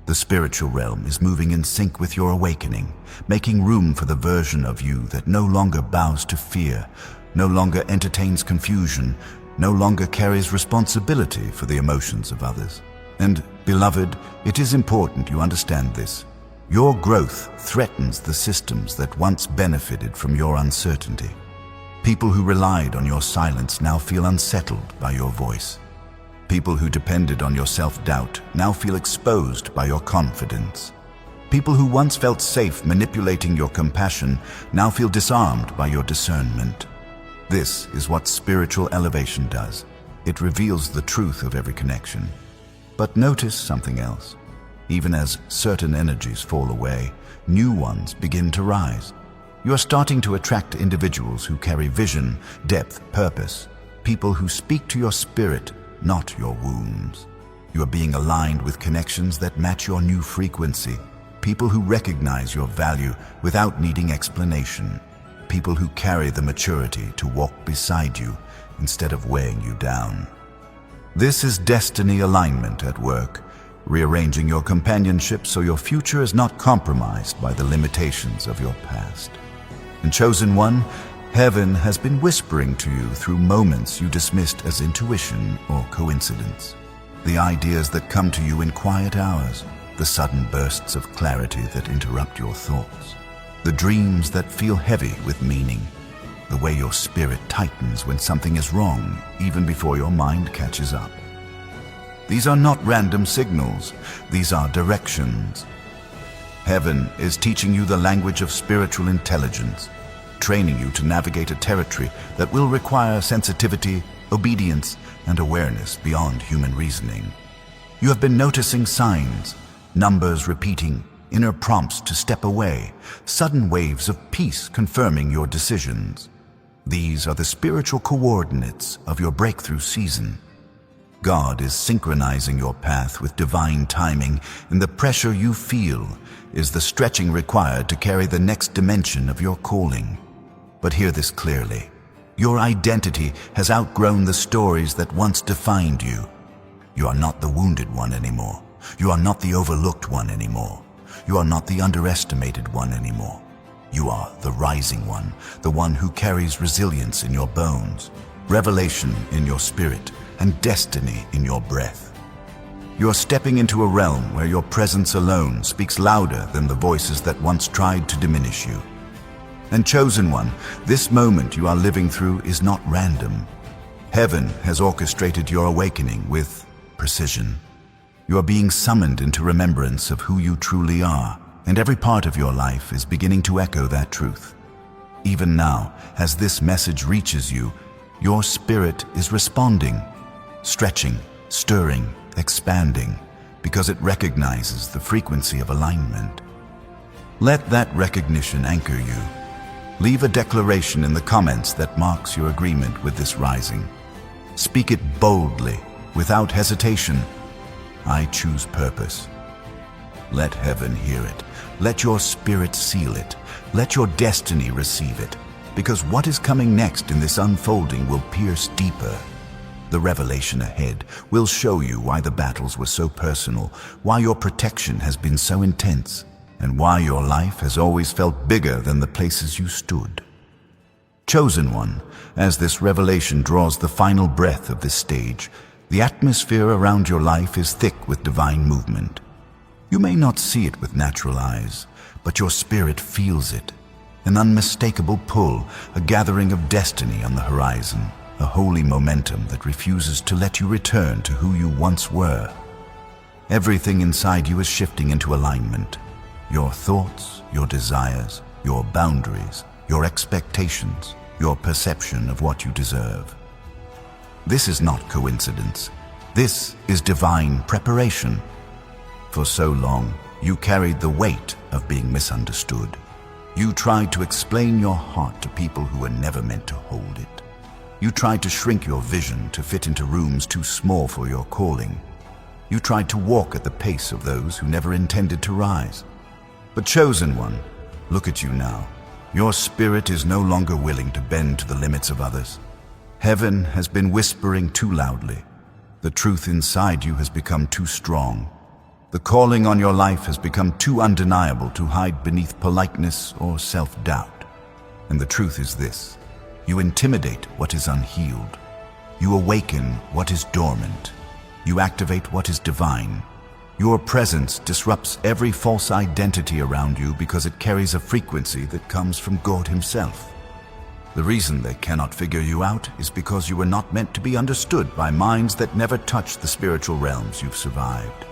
The spiritual realm is moving in sync with your awakening, making room for the version of you that no longer bows to fear, no longer entertains confusion, no longer carries responsibility for the emotions of others. And, beloved, it is important you understand this. Your growth threatens the systems that once benefited from your uncertainty. People who relied on your silence now feel unsettled by your voice. People who depended on your self-doubt now feel exposed by your confidence. People who once felt safe manipulating your compassion now feel disarmed by your discernment. This is what spiritual elevation does. It reveals the truth of every connection. But notice something else. Even as certain energies fall away, new ones begin to rise. You are starting to attract individuals who carry vision, depth, purpose, people who speak to your spirit, not your wounds. You are being aligned with connections that match your new frequency, people who recognize your value without needing explanation, people who carry the maturity to walk beside you instead of weighing you down. This is destiny alignment at work, rearranging your companionship so your future is not compromised by the limitations of your past. And chosen one, heaven has been whispering to you through moments you dismissed as intuition or coincidence. The ideas that come to you in quiet hours, the sudden bursts of clarity that interrupt your thoughts, the dreams that feel heavy with meaning, the way your spirit tightens when something is wrong even before your mind catches up. These are not random signals, these are directions. Heaven is teaching you the language of spiritual intelligence, training you to navigate a territory that will require sensitivity, obedience, and awareness beyond human reasoning. You have been noticing signs, numbers repeating, inner prompts to step away, sudden waves of peace confirming your decisions. These are the spiritual coordinates of your breakthrough season. God is synchronizing your path with divine timing, and the pressure you feel is the stretching required to carry the next dimension of your calling. But hear this clearly. Your identity has outgrown the stories that once defined you. You are not the wounded one anymore. You are not the overlooked one anymore. You are not the underestimated one anymore. You are the rising one, the one who carries resilience in your bones, revelation in your spirit, and destiny in your breath. You are stepping into a realm where your presence alone speaks louder than the voices that once tried to diminish you. And chosen one, this moment you are living through is not random. Heaven has orchestrated your awakening with precision. You are being summoned into remembrance of who you truly are, and every part of your life is beginning to echo that truth. Even now, as this message reaches you, your spirit is responding, stretching, stirring, expanding, because it recognizes the frequency of alignment. Let that recognition anchor you. Leave a declaration in the comments that marks your agreement with this rising. Speak it boldly, without hesitation. I choose purpose. Let heaven hear it. Let your spirit seal it. Let your destiny receive it. Because what is coming next in this unfolding will pierce deeper. The revelation ahead will show you why the battles were so personal, why your protection has been so intense, and why your life has always felt bigger than the places you stood. Chosen one, as this revelation draws the final breath of this stage, the atmosphere around your life is thick with divine movement. You may not see it with natural eyes, but your spirit feels it. An unmistakable pull, a gathering of destiny on the horizon, a holy momentum that refuses to let you return to who you once were. Everything inside you is shifting into alignment. Your thoughts, your desires, your boundaries, your expectations, your perception of what you deserve. This is not coincidence. This is divine preparation. For so long, you carried the weight of being misunderstood. You tried to explain your heart to people who were never meant to hold it. You tried to shrink your vision to fit into rooms too small for your calling. You tried to walk at the pace of those who never intended to rise. But chosen one, look at you now. Your spirit is no longer willing to bend to the limits of others. Heaven has been whispering too loudly. The truth inside you has become too strong. The calling on your life has become too undeniable to hide beneath politeness or self-doubt. And the truth is this: you intimidate what is unhealed. You awaken what is dormant. You activate what is divine. Your presence disrupts every false identity around you because it carries a frequency that comes from God Himself. The reason they cannot figure you out is because you were not meant to be understood by minds that never touched the spiritual realms you've survived.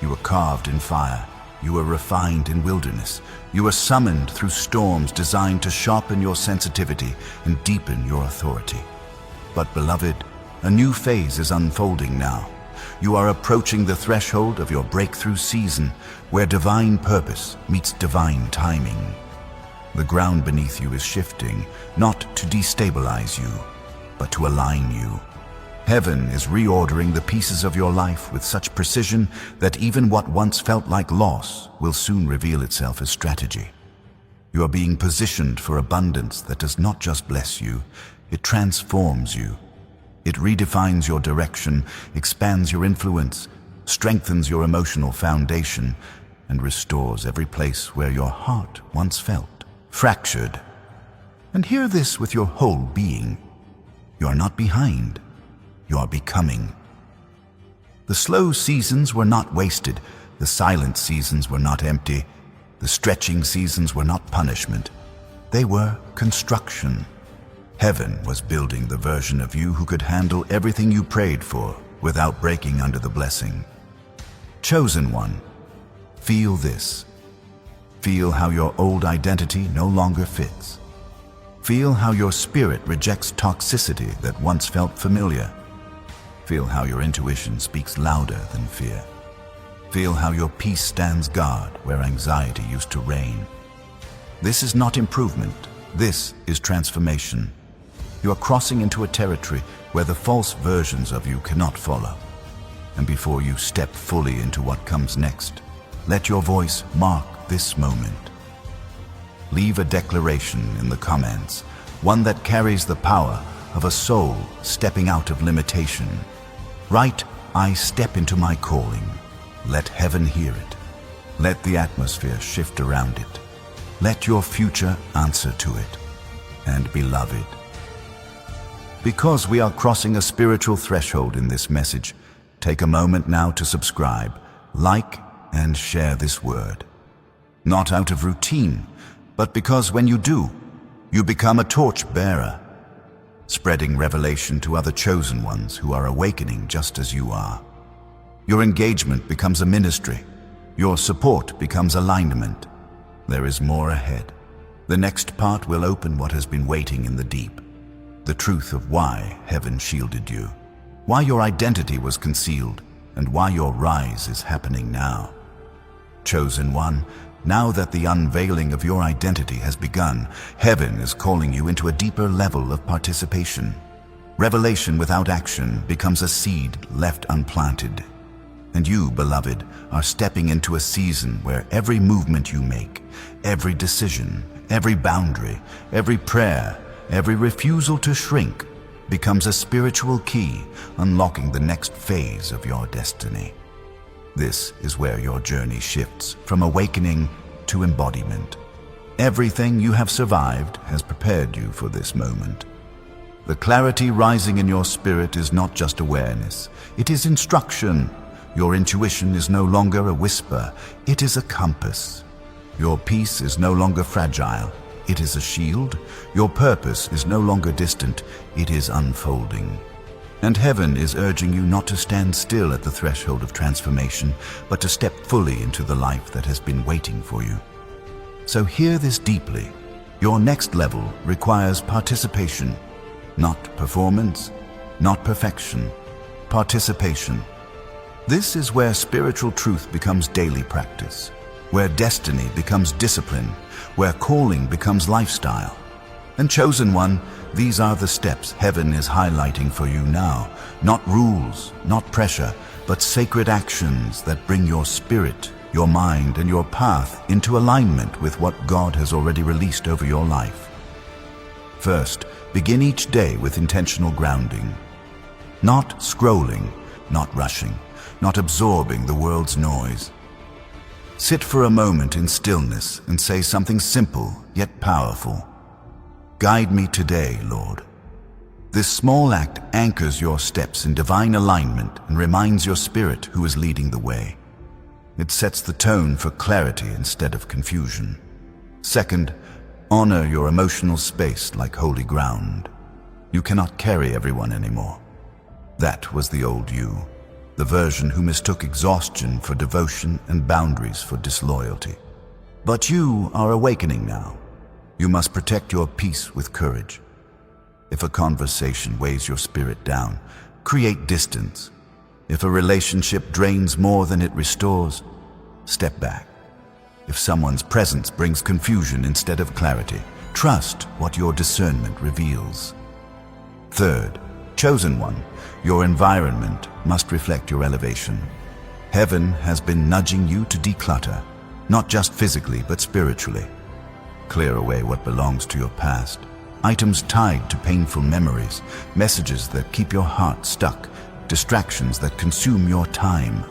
You were carved in fire. You were refined in wilderness. You were summoned through storms designed to sharpen your sensitivity and deepen your authority. But beloved, a new phase is unfolding now. You are approaching the threshold of your breakthrough season, where divine purpose meets divine timing. The ground beneath you is shifting, not to destabilize you, but to align you. Heaven is reordering the pieces of your life with such precision that even what once felt like loss will soon reveal itself as strategy. You are being positioned for abundance that does not just bless you, it transforms you. It redefines your direction, expands your influence, strengthens your emotional foundation, and restores every place where your heart once felt fractured. And hear this with your whole being. You are not behind. You are becoming. The slow seasons were not wasted. The silent seasons were not empty. The stretching seasons were not punishment. They were construction. Heaven was building the version of you who could handle everything you prayed for without breaking under the blessing. Chosen one, feel this. Feel how your old identity no longer fits. Feel how your spirit rejects toxicity that once felt familiar. Feel how your intuition speaks louder than fear. Feel how your peace stands guard where anxiety used to reign. This is not improvement. This is transformation. You are crossing into a territory where the false versions of you cannot follow. And before you step fully into what comes next, let your voice mark this moment. Leave a declaration in the comments, one that carries the power of a soul stepping out of limitation. Write, I step into my calling. Let heaven hear it. Let the atmosphere shift around it. Let your future answer to it. And beloved, because we are crossing a spiritual threshold in this message, take a moment now to subscribe, like, and share this word. Not out of routine, but because when you do, you become a torch bearer, spreading revelation to other chosen ones who are awakening just as you are. Your engagement becomes a ministry. Your support becomes alignment. There is more ahead. The next part will open what has been waiting in the deep. The truth of why heaven shielded you, why your identity was concealed, and why your rise is happening now. Chosen one, now that the unveiling of your identity has begun, heaven is calling you into a deeper level of participation. Revelation without action becomes a seed left unplanted. And you, beloved, are stepping into a season where every movement you make, every decision, every boundary, every prayer, every refusal to shrink becomes a spiritual key, unlocking the next phase of your destiny. This is where your journey shifts from awakening to embodiment. Everything you have survived has prepared you for this moment. The clarity rising in your spirit is not just awareness, it is instruction. Your intuition is no longer a whisper, it is a compass. Your peace is no longer fragile, it is a shield. Your purpose is no longer distant, it is unfolding. And heaven is urging you not to stand still at the threshold of transformation, but to step fully into the life that has been waiting for you. So hear this deeply. Your next level requires participation, not performance, not perfection, participation. This is where spiritual truth becomes daily practice, where destiny becomes discipline, where calling becomes lifestyle. And chosen one, these are the steps heaven is highlighting for you now. Not rules, not pressure, but sacred actions that bring your spirit, your mind, and your path into alignment with what God has already released over your life. First, begin each day with intentional grounding. Not scrolling, not rushing, not absorbing the world's noise. Sit for a moment in stillness and say something simple yet powerful. Guide me today, Lord. This small act anchors your steps in divine alignment and reminds your spirit who is leading the way. It sets the tone for clarity instead of confusion. Second, honor your emotional space like holy ground. You cannot carry everyone anymore. That was the old you, the version who mistook exhaustion for devotion and boundaries for disloyalty. But you are awakening now. You must protect your peace with courage. If a conversation weighs your spirit down, create distance. If a relationship drains more than it restores, step back. If someone's presence brings confusion instead of clarity, trust what your discernment reveals. Third, chosen one, your environment must reflect your elevation. Heaven has been nudging you to declutter, not just physically but spiritually. Clear away what belongs to your past, items tied to painful memories, messages that keep your heart stuck, distractions that consume your time.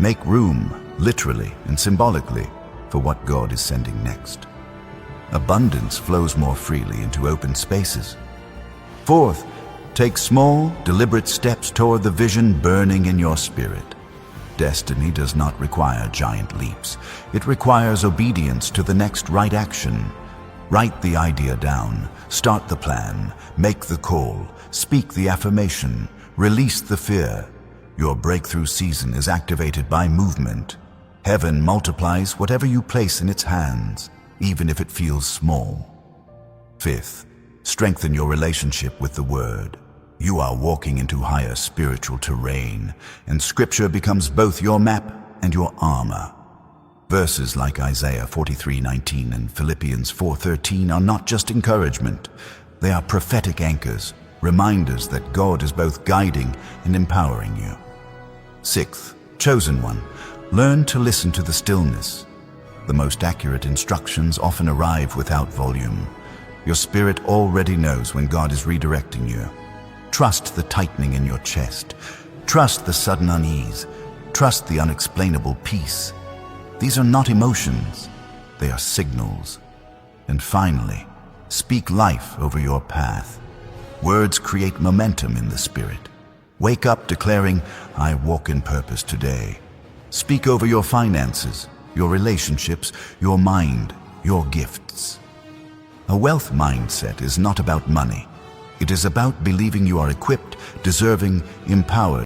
Make room, literally and symbolically, for what God is sending next. Abundance flows more freely into open spaces. Fourth, take small, deliberate steps toward the vision burning in your spirit. Destiny does not require giant leaps. It requires obedience to the next right action. Write the idea down, start the plan, make the call, speak the affirmation, release the fear. Your breakthrough season is activated by movement. Heaven multiplies whatever you place in its hands, even if it feels small. Fifth, strengthen your relationship with the Word. You are walking into higher spiritual terrain, and Scripture becomes both your map and your armor. Verses like Isaiah 43:19 and Philippians 4:13 are not just encouragement. They are prophetic anchors, reminders that God is both guiding and empowering you. Sixth, chosen one, learn to listen to the stillness. The most accurate instructions often arrive without volume. Your spirit already knows when God is redirecting you. Trust the tightening in your chest. Trust the sudden unease. Trust the unexplainable peace. These are not emotions, they are signals. And finally, speak life over your path. Words create momentum in the spirit. Wake up declaring, "I walk in purpose today." Speak over your finances, your relationships, your mind, your gifts. A wealth mindset is not about money. It is about believing you are equipped, deserving, empowered.